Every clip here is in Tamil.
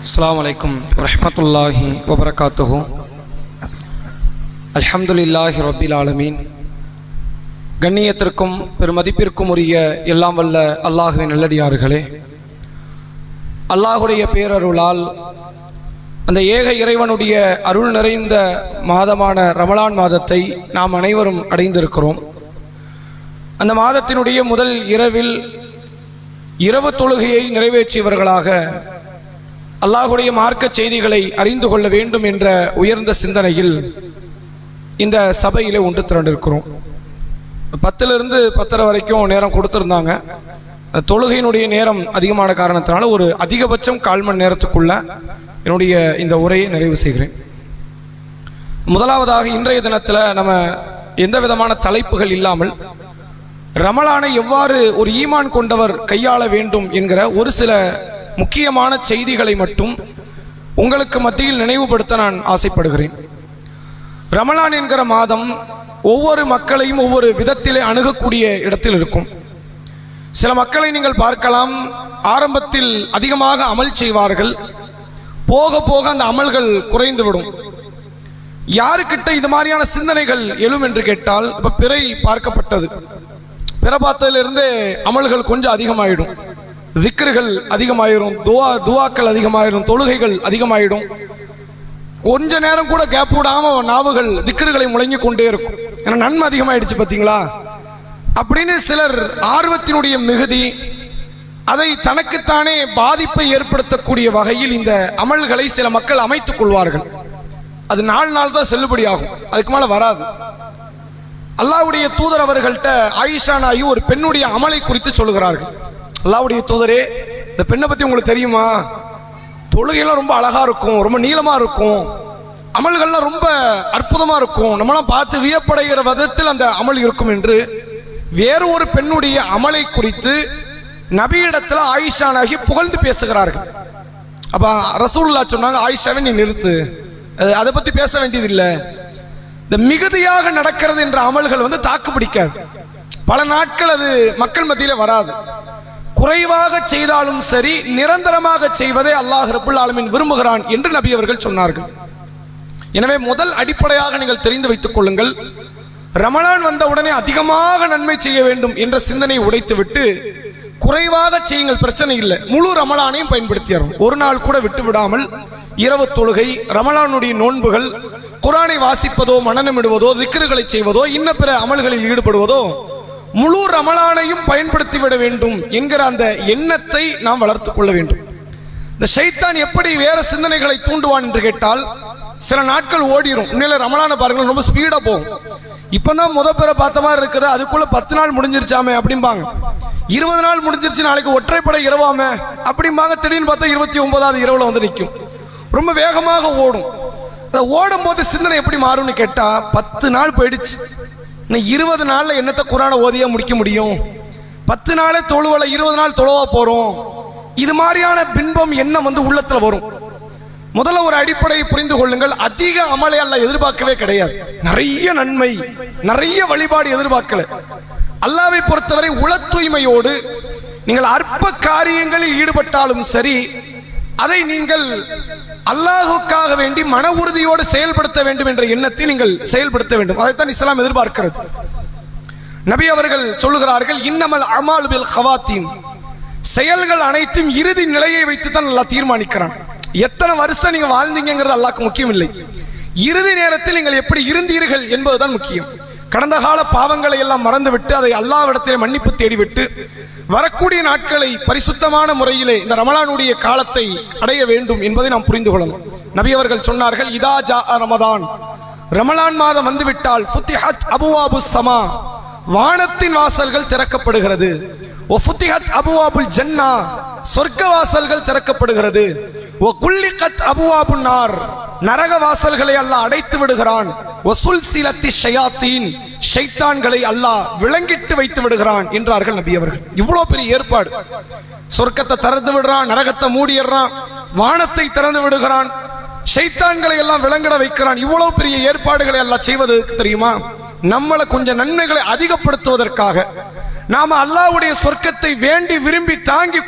அஸ்ஸலாமு அலைக்கும் வரஹ்மத்துல்லாஹி வபரகாத்துஹு. அல்ஹம்துலில்லாஹி ரப்பில் ஆலமீன். கண்ணியத்திற்கும் பெருமதிப்பிற்கும் உரிய எல்லாம் வல்ல அல்லாஹுவின் நல்லடியார்களே, அல்லாஹுடைய பேரருளால் அந்த ஏக இறைவனுடைய அருள் நிறைந்த மாதமான ரமலான் மாதத்தை நாம் அனைவரும் அடைந்திருக்கிறோம். அந்த மாதத்தினுடைய முதல் இரவில் இரவு தொழுகையை நிறைவேற்றியவர்களாக அல்லாஹுடைய மார்க்க செய்திகளை அறிந்து கொள்ள வேண்டும் என்ற உயர்ந்த சிந்தனையில் இந்த சபையிலே ஒன்று திரண்டிருக்கிறோம். 10லிருந்து 10:30 வரைக்கும் நேரம் கொடுத்துருந்தாங்க. தொழுகையினுடைய நேரம் அதிகமான காரணத்தினால ஒரு அதிகபட்சம் 1/4 மணி நேரத்துக்குள்ள என்னுடைய இந்த உரையை நிறைவு செய்கிறேன். முதலாவதாக இன்றைய தினத்தில் நம்ம எந்த விதமான தலைப்புகள் இல்லாமல் ரமலானை எவ்வாறு ஒரு ஈமான் கொண்டவர் கையாள வேண்டும் என்கிற ஒரு சில முக்கியமான செய்திகளை மட்டும் உங்களுக்கு மத்தியில் நினைவுபடுத்த நான் ஆசைப்படுகிறேன். ரமலான் என்கிற மாதம் ஒவ்வொரு மக்களையும் ஒவ்வொரு விதத்திலே அணுகக்கூடிய இடத்தில் இருக்கும். சில மக்களை நீங்கள் பார்க்கலாம், ஆரம்பத்தில் அதிகமாக அமல் செய்வார்கள், போக போக அந்த அமல்கள் குறைந்துவிடும். யாருக்கிட்ட இது மாதிரியான சிந்தனைகள் எழும் என்று கேட்டால், இப்போ பிறை பார்க்கப்பட்டது, பிற பார்த்ததிலிருந்து அமல்கள் கொஞ்சம் அதிகமாயிடும், திக்ருகள் அதிகமாயிரும், துவாக்கள் அதிகமாயிரும், தொழுகைகள் அதிகமாயிடும். கொஞ்ச நேரம் கூட கேப் விடாம நாவுகள் திக்ருகளை முழங்கி கொண்டே இருக்கும். ஏன்னா நன்மை அதிகமாயிடுச்சு பார்த்தீங்களா அப்படின்னு சிலர் ஆர்வத்தினுடைய மிகுதி அதை தனக்குத்தானே பாதிப்பை ஏற்படுத்தக்கூடிய வகையில் இந்த அமல்களை சில மக்கள் அமைத்துக் கொள்வார்கள். அது 4 நாள் தான் செல்லுபடியாகும், அதுக்கு மேல வராது. அல்லாஹ்வுடைய தூதர் அவர்கள்ட்ட ஆயிஷா நாயி ஒரு பெண்ணுடைய அமலை குறித்து சொல்லுகிறார்கள். அல்லாஹ்வுடைய தூதரே, இந்த பெண்ணை பத்தி உங்களுக்கு தெரியுமா? தொழுகையெல்லாம் ரொம்ப அழகா இருக்கும், ரொம்ப நீளமா இருக்கும், அமல்கள்லாம் ரொம்ப அற்புதமா இருக்கும், நம்மளாம் பார்த்து வியப்படைகிற விதத்தில் அந்த அமல் இருக்கும் என்று வேறு ஒரு பெண்ணுடைய அமலை குறித்து நபியிடத்தில் ஆயிஷா நாயகி புகழ்ந்து பேசுகிறார்கள். அப்ப ரசூலுல்லாஹ் சொன்னாங்க, ஆயிஷாவை நீ நிறுத்து, அதை பத்தி பேச வேண்டியதில்லை. இந்த மிகுதியாக நடக்கிறது என்ற அமல்கள் தாக்கு பிடிக்காது, பல நாட்கள் அது மக்கள் மத்தியில வராது. குறைவாக செய்தாலும் சரி, நிரந்தரமாக செய்வதை அல்லாஹ் ரப்புல் ஆலமீன் விரும்புகிறான் என்று நபி அவர்கள் சொன்னார்கள். எனவே முதல் அடிப்படையாக நீங்கள் தெரிந்து வைத்துக் கொள்ளுங்கள், ரமலான் வந்த உடனே அதிகமாக நன்மை செய்ய வேண்டும் என்ற சிந்தனையை உடைத்துவிட்டு குறைவாக செய்யுங்கள், பிரச்சனை இல்லை. முழு ரமலானையும் பயன்படுத்தியாரும், ஒரு நாள் கூட விட்டு விடாமல் இரவு தொழுகை, ரமலானுடைய நோன்புகள், குர்ஆனை வாசிப்பதோ, மனனமிடுவதோ, திக்ருகளை செய்வதோ, இன்ன பிற அமல்களில் ஈடுபடுவதோ, முழு ரமலானையும் பயன்படுத்திவிட வேண்டும் என்கிற அந்த எண்ணத்தை நாம் வளர்த்துக் கொள்ள வேண்டும். இந்த ஷைத்தான் எப்படி வேற சிந்தனைகளை தூண்டுவான் என்று கேட்டால், சில நாட்கள் ஓடிரும். உண்மையில ரமலானை பாருங்கள், ரொம்ப ஸ்பீடா போகும். இப்பதான் பிற பார்த்த மாதிரி இருக்குது, அதுக்குள்ள 10 நாள் முடிஞ்சிருச்சாமே அப்படிம்பாங்க. 20 நாள் முடிஞ்சிருச்சு, நாளைக்கு ஒற்றைப்படை இரவாமே அப்படிம்பாங்க. திடீர்னு பார்த்தா 29வது இரவுல நிற்கும். ரொம்ப வேகமாக ஓடும். ஓடும் போது சிந்தனை எப்படி மாறும்னு கேட்டா, 10 நாள் போயிடுச்சு, 20 நாள்ல என்னத்தை குர்ஆனை ஓதியா முடிக்க முடியும், 10 நாளே தொழுவல, 20 நாள் தொழுவா போறோம். இது மாதிரியான பின்பம் எண்ணம் உள்ளத்துல வரும். முதல்ல ஒரு அடிப்படையை புரிந்து கொள்ளுங்கள், அதிக அமலை அல்லாஹ் எதிர்பார்க்கவே கிடையாது. நிறைய நன்மை, நிறைய வழிபாடு எதிர்பார்க்கல. அல்லாஹ்வை பொறுத்தவரை உள தூய்மையோடு நீங்கள் அற்ப காரியங்களில் ஈடுபட்டாலும் சரி, அதை நீங்கள் அல்லாஹுக்காக வேண்டி மன உறுதியோடு செயல்படுத்த வேண்டும் என்ற எண்ணத்தை நீங்கள் செயல்படுத்த வேண்டும். அதைத்தான் இஸ்லாம் எதிர்பார்க்கிறது. நபி அவர்கள் சொல்லுகிறார்கள், இன்னமல் அமாலு பில் ஹவாத்தீம், செயல்கள் அனைத்தும் இறுதி நிலையை வைத்து தான் அல்லாஹ் தீர்மானிக்கிறான். எத்தனை வருஷம் நீங்க வாழ்ந்தீங்கிறது அல்லாஹ்க்கு முக்கியம் இல்லை, இறுதி நேரத்தில் நீங்கள் எப்படி இருந்தீர்கள் என்பதுதான் முக்கியம். கடந்த கால பாவங்களை எல்லாம் மறந்துவிட்டு அதை அல்லாஹ்விடத்திலே மன்னிப்பு தேடிவிட்டு வரக்கூடிய நாட்களை பரிசுத்தமான முறையிலே இந்த ரமலானுடைய காலத்தை அடைய வேண்டும் என்பதை நாம் புரிந்து கொள்ளணும். நபி அவர்கள் சொன்னார்கள், இதா ஜா ரமதான், ரமலான் மாதம் வந்துவிட்டால் ஃபுத்திஹத் அபுவாபுஸ் ஸமா, வானத்தின் வாசல்கள் திறக்கப்படுகிறது. ஒ ஃபுத்திஹத் அபுவாபுல் ஜன்னா, சொர்க்க வாசல்கள் திறக்கப்படுகிறது. ஒ குல்லிகத் அபுவாபுன் நார், நரக வாசல்களை அல்லாஹ் அடைத்து விடுகிறான். ஒ சுல்சிலத்தி ஷயாத்தீன், ஷைத்தான்களை அல்லாஹ் விளங்கிட்டு வைத்து விடுகிறான் என்றார்கள் நபி அவர்கள். இவ்வளவு பெரிய ஏற்பாடு. சொர்க்கத்தை திறந்து விடுறான், நரகத்தை மூடிடுறான், வானத்தை திறந்து விடுகிறான், ஷைத்தான்களை எல்லாம் விளங்கிட வைக்கிறான். இவ்வளவு பெரிய ஏற்பாடுகளை அல்லாஹ் செய்வதற்கு தெரியுமா? நம்மளை கொஞ்சம் நன்மைகளை அதிகப்படுத்துவதற்காக, நாம அல்லாஹ்வுடைய சொர்க்கத்தை வேண்டி விரும்பி தாங்கி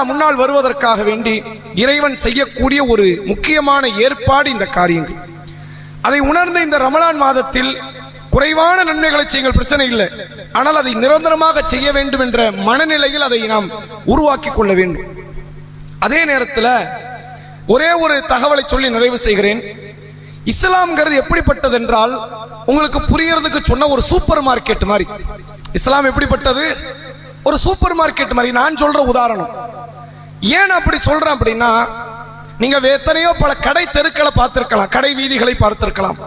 முன்னால் வருவதற்காக வேண்டி இறைவன் செய்யக்கூடிய ஒரு முக்கியமான ஏற்பாடு இந்த காரியங்கள். அதை உணர்ந்த இந்த ரமலான் மாதத்தில் குறைவான நன்மைகளை செய்யுங்கள், பிரச்சனை இல்லை. ஆனால் அதை நிரந்தரமாக செய்ய வேண்டும் என்ற மனநிலையில் அதை நாம் உருவாக்கி கொள்ள வேண்டும். அதே நேரத்தில் ஒரே ஒரு தகவலை சொல்லி நிறைவு செய்கிறேன். இஸ்லாம்ங்கிறது எப்படிப்பட்டது என்றால், உங்களுக்கு புரியறதுக்கு சொன்ன ஒரு சூப்பர் மார்க்கெட் மாதிரி. இஸ்லாம் எப்படிப்பட்டது? ஒரு சூப்பர் மார்க்கெட் மாதிரி. நான் சொல்ற உதாரணம் ஏன் அப்படி சொல்றேன் அப்படின்னா, நீங்க எத்தனையோ பல கடை தெருக்களை பார்த்திருக்கலாம், கடை வீதிகளை பார்த்திருக்கலாம்.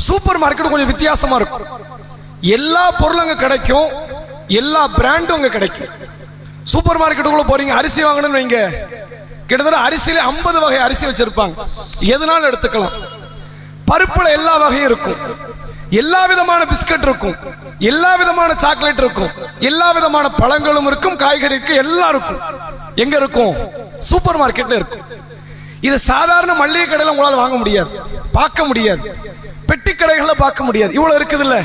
சூப்பர் மார்க்கெட் கொஞ்சம் வித்தியாசமா இருக்கும். எல்லா பொருளும் அங்க கிடைக்கும், எல்லா பிராண்டும் அங்க கிடைக்கும். சூப்பர் மார்க்கெட்டுக்குள்ள போறீங்க, அரிசி வாங்கணும்னு வைங்க, கிட்டத்தட்ட அரிசியில 50 வகை அரிசி வச்சிருப்பாங்க, எதுனாலும் எடுத்துக்கலாம். பருப்புல எல்லா வகையும் இருக்கும், எல்லா விதமான பிஸ்கட் இருக்கும், எல்லா விதமான சாக்லேட் இருக்கும், எல்லா விதமான பழங்களும் இருக்கும், காய்கறி இருக்கு, எல்லாம் இருக்கும். எங்க இருக்கும்? சூப்பர் மார்க்கெட்ல இருக்கும். இது சாதாரண மளிகை கடையில உங்களால் வாங்க முடியாது, பார்க்க முடியாது. பெட்டி கடைகளை பார்க்க முடியாது. இவ்வளவு இருக்குது இல்ல,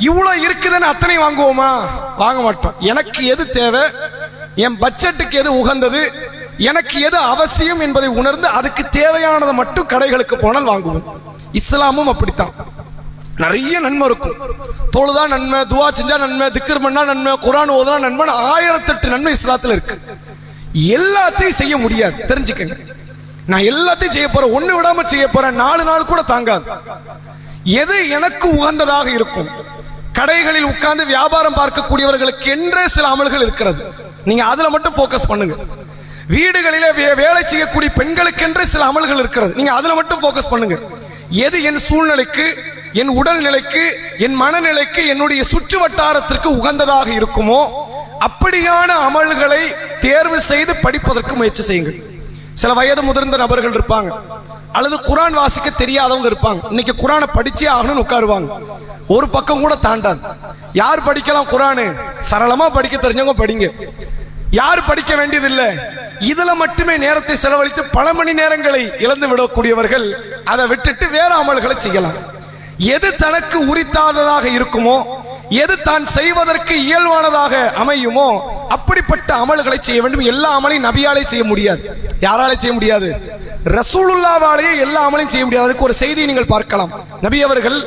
இவ்வளவு இருக்குதுன்னு அத்தனை வாங்குவோமா? வாங்க மாட்டோம். எனக்கு எது தேவை, என் பட்ஜெட்டுக்கு எது உகந்தது, எனக்கு எது அவசியம் என்பதை உணர்ந்து அதுக்கு தேவையானதை மட்டும் கடைகளுக்கு போனால் வாங்குவோம். இஸ்லாமும் அப்படித்தான். நிறைய நன்மை இருக்கும். தொழுதா நன்மை, துவா செஞ்சா நன்மை, திக்ர் பண்ணா நன்மை, குர்ஆன் ஓதுனா நன்மை, 1008 நன்மை இஸ்லாத்துல இருக்கு. எல்லாத்தையும் செய்ய முடியாது, தெரிஞ்சுக்கங்க. நான் எல்லாத்தையும் செய்ய போறேன், ஒண்ணு விடாம செய்ய போறேன், 4 நாள் கூட தாங்காது. எது எனக்கு உகந்ததாக இருக்கும்? கடைகளில் உட்கார்ந்து வியாபாரம் பார்க்கக்கூடியவர்களுக்கு என்றே சில அமல்கள் இருக்கிறது, நீங்க அதுல மட்டும் போக்கஸ் பண்ணுங்க. வீடுகளிலே வேலை செய்யக்கூடிய பெண்களுக்கென்றே சில அமல்கள் இருக்கிறது, நீங்க அதுல மட்டும் போக்கஸ் பண்ணுங்க. எது என் சூழ்நிலைக்கு, என் உடல் நிலைக்கு, என் மனநிலைக்கு, என்னுடைய சுற்று வட்டாரத்திற்கு உகந்ததாக இருக்குமோ அப்படியான அமல்களை தேர்வு செய்து படிப்பதற்கு முயற்சி செய்யுங்கள். சில வயது முதிர்ந்த நபர்கள் இருப்பாங்க, அல்லது குர்ஆன் வாசிக்க தெரியாதவங்க இருப்பாங்க. இன்னைக்கு குர்ஆனை படிச்சே ஆகணும்னு உட்காருவாங்க, ஒரு பக்கம் கூட தாண்டாது. யார் படிக்கலாம் குர்ஆனு? சரளமா படிக்க தெரிஞ்சவங்க படிங்க. யார் படிக்க வேண்டியதில்லை, இதுல மட்டுமே நேரத்தை செலவழித்து பல மணி நேரங்களை இழந்து விடக்கூடியவர்கள் அதை விட்டுட்டு வேற அமல்களை செய்யலாம். எது தனக்கு உரித்தாததாக இருக்குமோ, எது தான் செய்வதற்கு இயல்பானதாக அமையுமோ அப்படிப்பட்ட அமல்களை செய்ய வேண்டும். எல்லா அமலையும் நபியாலே செய்ய முடியாது. யாராலே செய்ய முடியாது? ரசூலுல்லாவாலேயே எல்லா அமலையும் செய்ய முடியாது. அதுக்கு ஒரு செய்தியை நீங்கள் பார்க்கலாம். நபி அவர்கள்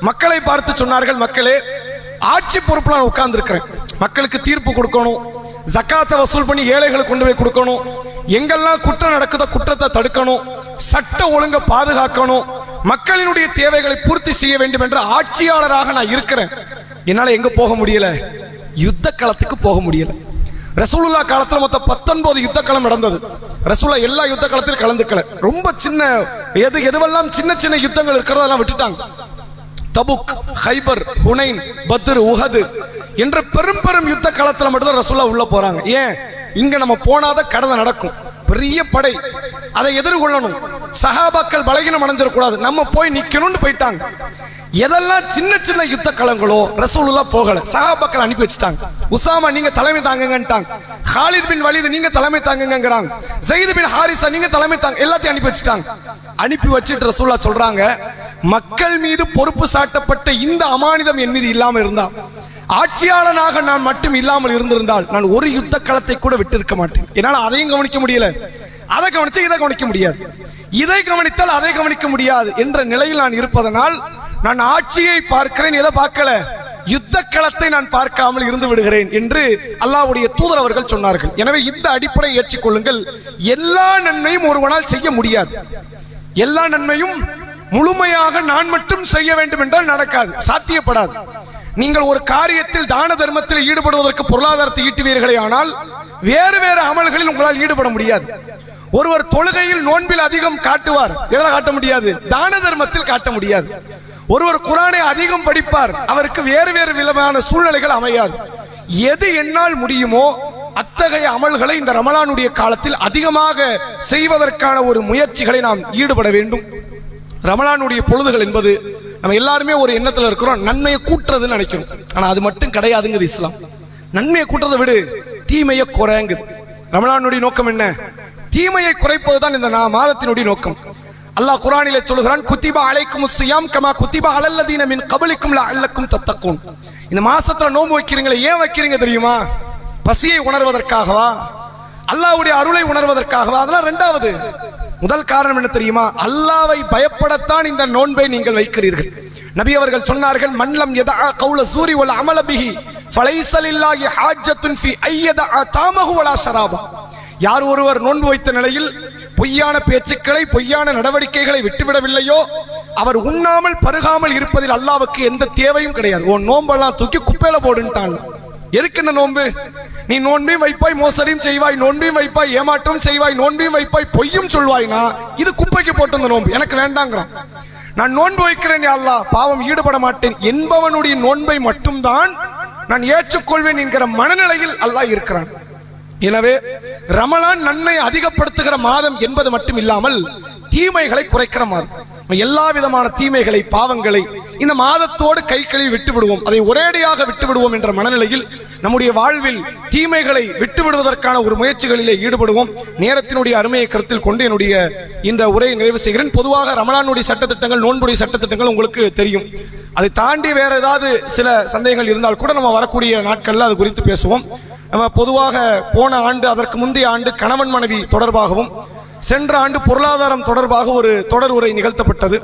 மக்களை பார்த்து சொன்னார்கள், மக்களே, ஆட்சி பொறுப்புல நான் உட்கார்ந்து இருக்கிறேன், மக்களுக்கு தீர்ப்பு கொடுக்கணும், ஜக்காத்தை வசூல் பண்ணி ஏழைகளுக்கு கொண்டு போய் கொடுக்கணும், எங்கெல்லாம் குற்றம் நடக்குதோ குற்றத்தை தடுக்கணும், சட்ட ஒழுங்கை பாதுகாக்கணும், மக்களினுடைய தேவைகளை பூர்த்தி செய்ய வேண்டும் என்ற ஆட்சியாளராக நான் இருக்கிறேன். என்னால எங்க போக முடியல? யுத்த களத்துக்கு போக முடியல. ரசூலுல்லா காலத்துல மொத்தம் 19 யுத்த களம் நடந்தது. ரசூலுல்லா எல்லா யுத்த களத்திலும் கலந்துக்கல. ரொம்ப சின்ன எதுவெல்லாம் சின்ன சின்ன யுத்தங்கள் இருக்கிறதெல்லாம் விட்டுட்டாங்க. Tabuk, Khaybar, Hunain, Badr, Uhud என்ற பெரும் பெரும் யுத்த களத்துல மட்டும்தான் ரசூலுல்லா உள்ள போறாங்க. ஏன்? இங்க நம்ம போனாதான் கடமை நடக்கும். பெரிய படை, அதை எதிர்கொள்ளணும். சஹாபாக்கள் பலகீனம் அடைஞ்சிடக்கூடாது, நம்ம போய் நிக்கணும்னு போயிட்டாங்க. எதெல்லாம் சின்ன சின்ன யுத்த களங்களோ ரசூலுல்லாஹ் போகல, சஹாபாக்கள் அனுப்பி வச்சுட்டாங்க. உசாமா நீங்க தலைமை தாங்குங்கன்ட்டாங்க, ஹாலித் பின் வலீத் நீங்க தலைமை தாங்குங்கங்கறாங்க, ஸைத் பின் ஹாரிஸா நீங்க தலைமை தாங்க, எல்லாத்தையும் அனுப்பி வச்சுட்டாங்க. அனுப்பி வச்சிட்டு ரசூலுல்லாஹ் சொல்றாங்க, மக்கள் மீது பொறுப்பு சாட்டப்பட்ட இந்த அமானிதம் என் மீது இல்லாமல் இருந்தா, ஆட்சியாளனாக நான் மட்டும் இல்லாமல் இருந்திருந்தால் நான் ஒரு யுத்த களத்தை கூட விட்டு இருக்க மாட்டேன். என்னால் அதையும் கவனிக்க முடியல, அதை கவனிச்சா இதை கவனிக்க முடியாது, இதை கவனித்தால் அதை கவனிக்க முடியாது என்ற நிலையில் நான் இருப்பதனால் நான் ஆட்சியை பார்க்கிறேன், எதை பார்க்கல, யுத்த களத்தை நான் பார்க்காமல் இருந்து விடுகிறேன் என்று அல்லாஹ்வுடைய தூதர் அவர்கள் சொன்னார்கள். எனவே இந்த அடிப்படையை ஏற்றுக்கொள்ளுங்கள். எல்லா நன்மையும் ஒருவனால் செய்ய முடியாது. எல்லா நன்மையும் முழுமையாக நான் மட்டும் செய்ய வேண்டும் என்றால் நடக்காது, சாத்தியப்படாது. நீங்கள் ஒரு காரியத்தில் தான தர்மத்தில் ஈடுபடுவதற்கு பொருளாதாரத்தை ஈட்டுவீர்களே, ஆனால் வேறு வேறு அமல்களில் உங்களால் ஈடுபட முடியாது. ஒருவர் தொழுகையில் நோன்பில் அதிகம் காட்டுவார், எதில் காட்ட முடியாது? தான தர்மத்தில் காட்ட முடியாது. ஒருவர் குர்ஆனை அதிகம் படிப்பார், அவருக்கு வேறு வேறு விதமான சூழ்நிலைகள் அமையாது. எது என்னால் முடியுமோ அத்தகைய அமல்களை இந்த ரமலானுடைய காலத்தில் அதிகமாக செய்வதற்கான ஒரு முயற்சிகளை நாம் ஈடுபட வேண்டும். ரமலானுடைய பொழுதுகள் என்பது நம்ம எல்லாருமே ஒரு எண்ணத்தில் இருக்கிறோம், நன்மையை கூட்டுறதுன்னு நினைக்கிறோம். ஆனா அது மட்டும் கிடையாதுங்குது இஸ்லாம். நன்மையை கூட்டுறதை விடு, தீமையை குறைங்குது. ரமலானுடைய நோக்கம் என்ன? தீமையை குறைப்பதுதான் இந்த மாதத்தினுடைய நோக்கம். அல்லாஹ் குர்ஆனிலே சொல்கிறான், குத்திபா அலைக்குமுஸ் ஸியாம் கமா குத்திபா அலல்லதீன மின் கப்லிக்கும் லஅல்லக்கும் தத்தக்கூன். இந்த மாசத்துல நோன்பு வைக்கிறீங்களே, ஏன் வைக்கிறீங்க தெரியுமா? பசியை உணர்வதற்காகவா? அல்லாஹ்வுடைய அருளை உணர்வதற்காகவா? அதெல்லாம் இரண்டாவது. முதல் காரணம் என்ன தெரியுமா? அல்லாஹ்வை பயப்படத்தான் இந்த நோன்பை நீங்கள் வைக்கிறீர்கள். நபி அவர்கள் சொன்னார்கள், மன்லம் யதஅ கௌல ஸூரி வல் அமல பிஹி ஃபலைஸ லில்லாஹி ஹாஜ்ஜத்துன் ஃபீ ஐயதஅ தாமஹு வலா ஷராபா. யார் ஒருவர் நோன்பு வைத்த நிலையில் பொய்யான பேச்சுக்களை, பொய்யான நடவடிக்கைகளை விட்டுவிடவில்லையோ, அவர் உண்ணாமல் பருகாமல் இருப்பதில் அல்லாஹ்வுக்கு எந்த தேவையும் கிடையாது. உன் நோன்பெல்லாம் தூக்கி குப்பையில போடுன்ட்டான். எதுக்கு இந்த நோன்பு? நீ நோன்பையும் வைப்பாய், மோசடியும் செய்வாய், நோன்பையும் வைப்பாய், ஏமாற்றம் செய்வாய், நோன்பையும் வைப்பாய், பொய்யும் சொல்வாய்னா இது குப்பைக்கு போட்டு இந்த நோன்பு எனக்கு வேண்டாங்கிறான். நான் நோன்பு வைக்கிறேன் யா அல்லாஹ், பாவம் ஈடுபட மாட்டேன் என்பவனுடைய நோன்பை மட்டும்தான் நான் ஏற்றுக்கொள்வேன் என்கிற மனநிலையில் அல்லாஹ் இருக்கிறான். எனவே ரமலான் நன்மை அதிகப்படுத்துகிற மாதம் என்பது மட்டும் இல்லாமல் தீமைகளை குறைக்கிற மாதம். எல்லா விதமான தீமைகளை, பாவங்களை இந்த மாதத்தோடு கை கழுவி விட்டு விடுவோம், அதை ஒரேடியாக விட்டு விடுவோம் என்ற மனநிலையில் நம்முடைய வாழ்வில் தீமைகளை விட்டு விடுவதற்கான ஒரு முயற்சிகளிலே ஈடுபடுவோம். நேரத்தினுடைய அருமையை கருத்தில் கொண்டு என்னுடைய இந்த உரையை நிறைவு செய்கிறேன். பொதுவாக ரமலானுடைய சட்டத்திட்டங்கள், நோன்புடைய சட்டத்திட்டங்கள் உங்களுக்கு தெரியும். அதை தாண்டி வேற ஏதாவது சில சந்தேகங்கள் இருந்தால் கூட நம்ம வரக்கூடிய நாட்கள்ல அது குறித்து பேசுவோம். நம்ம பொதுவாக போன ஆண்டு, அதற்கு முந்தைய ஆண்டு கணவன் மனைவி தொடர்பாகவும், சென்ற ஆண்டு பொருளாதாரம் தொடர்பாக ஒரு தொடர் உரை நிகழ்த்தப்பட்டது.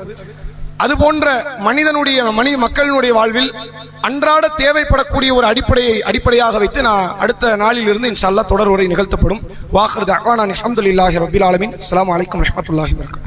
அதுபோன்ற மக்களினுடைய வாழ்வில் அன்றாட தேவைப்படக்கூடிய ஒரு அடிப்படையாக வைத்து நான் அடுத்த நாளில் இருந்து இன்ஷா அல்லாஹ் தொடர் உரை நிகழ்த்தப்படும். வாஹிர் தஅவானா அல்ஹம்துலில்லாஹி ரப்பில் ஆலமீன். அஸ்ஸலாமு அலைக்கும் வரஹ்மத்துல்லாஹி வபரகாத்துஹு.